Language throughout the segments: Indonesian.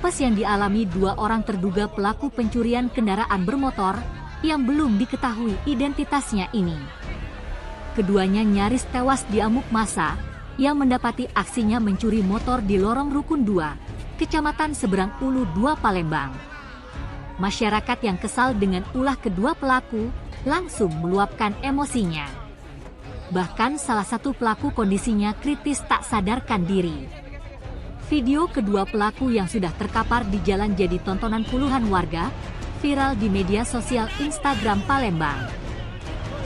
Apes yang dialami dua orang terduga pelaku pencurian kendaraan bermotor yang belum diketahui identitasnya ini. Keduanya nyaris tewas diamuk massa yang mendapati aksinya mencuri motor di lorong Rukun 2, Kecamatan Seberang Ulu 2 Palembang. Masyarakat yang kesal dengan ulah kedua pelaku langsung meluapkan emosinya. Bahkan salah satu pelaku kondisinya kritis tak sadarkan diri. Video kedua pelaku yang sudah terkapar di jalan jadi tontonan puluhan warga, viral di media sosial Instagram Palembang.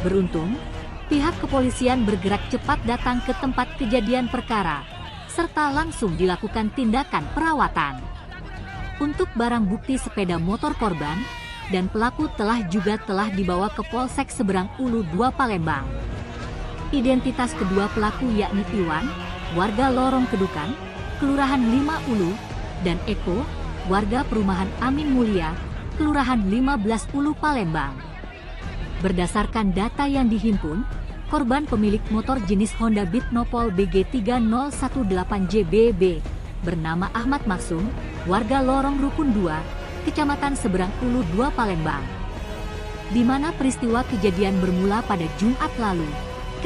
Beruntung, pihak kepolisian bergerak cepat datang ke tempat kejadian perkara, serta langsung dilakukan tindakan perawatan. Untuk barang bukti sepeda motor korban dan pelaku telah dibawa ke Polsek Seberang Ulu 2 Palembang. Identitas kedua pelaku yakni Iwan, warga Lorong Kedukan, Kelurahan 5 Ulu, dan Eko, warga Perumahan Amin Mulia, Kelurahan 15 Ulu Palembang. Berdasarkan data yang dihimpun, korban pemilik motor jenis Honda Beat Nopol BG3018JBB bernama Ahmad Maksum, warga Lorong Rukun 2, Kecamatan Seberang Ulu 2 Palembang. Di mana peristiwa kejadian bermula pada Jumat lalu,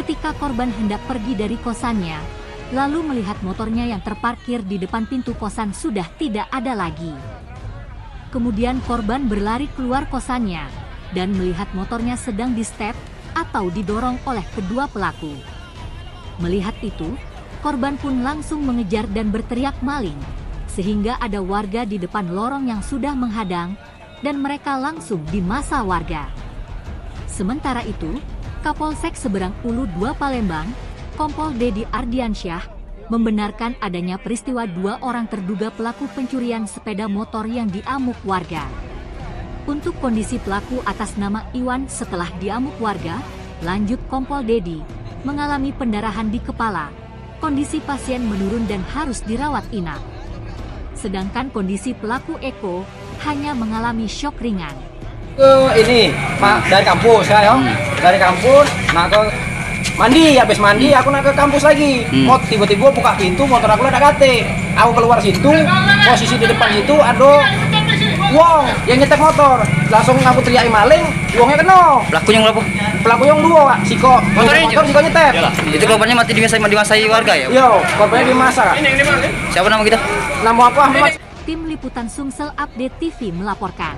ketika korban hendak pergi dari kosannya, lalu melihat motornya yang terparkir di depan pintu kosan sudah tidak ada lagi. Kemudian korban berlari keluar kosannya dan melihat motornya sedang di-step atau didorong oleh kedua pelaku. Melihat itu, korban pun langsung mengejar dan berteriak maling, sehingga ada warga di depan lorong yang sudah menghadang dan mereka langsung dimasa warga. Sementara itu, Kapolsek Seberang Ulu 2 Palembang, Kompol Dedi Ardiansyah, membenarkan adanya peristiwa dua orang terduga pelaku pencurian sepeda motor yang diamuk warga. Untuk kondisi pelaku atas nama Iwan setelah diamuk warga, lanjut Kompol Dedi, mengalami pendarahan di kepala, kondisi pasien menurun dan harus dirawat inap. Sedangkan kondisi pelaku Eko hanya mengalami syok ringan. Ini Pak dari kampus ya, dari kampus, nah habis mandi aku nak ke kampus lagi. Tiba-tiba buka pintu, motor aku ada kate. Aku keluar situ, posisi di depan situ ada wong yang nyetek motor. Langsung aku teriak maling, wongnya kena. Pelakunya berapa? Pelaku yang dua, Siko. Motor Siko nyetek. Itu korbannya mati dimasai warga ya? Yo, korbannya dimasak. Siapa nama kita? Nama aku Ahmad. Tim Liputan Sumsel Update TV melaporkan.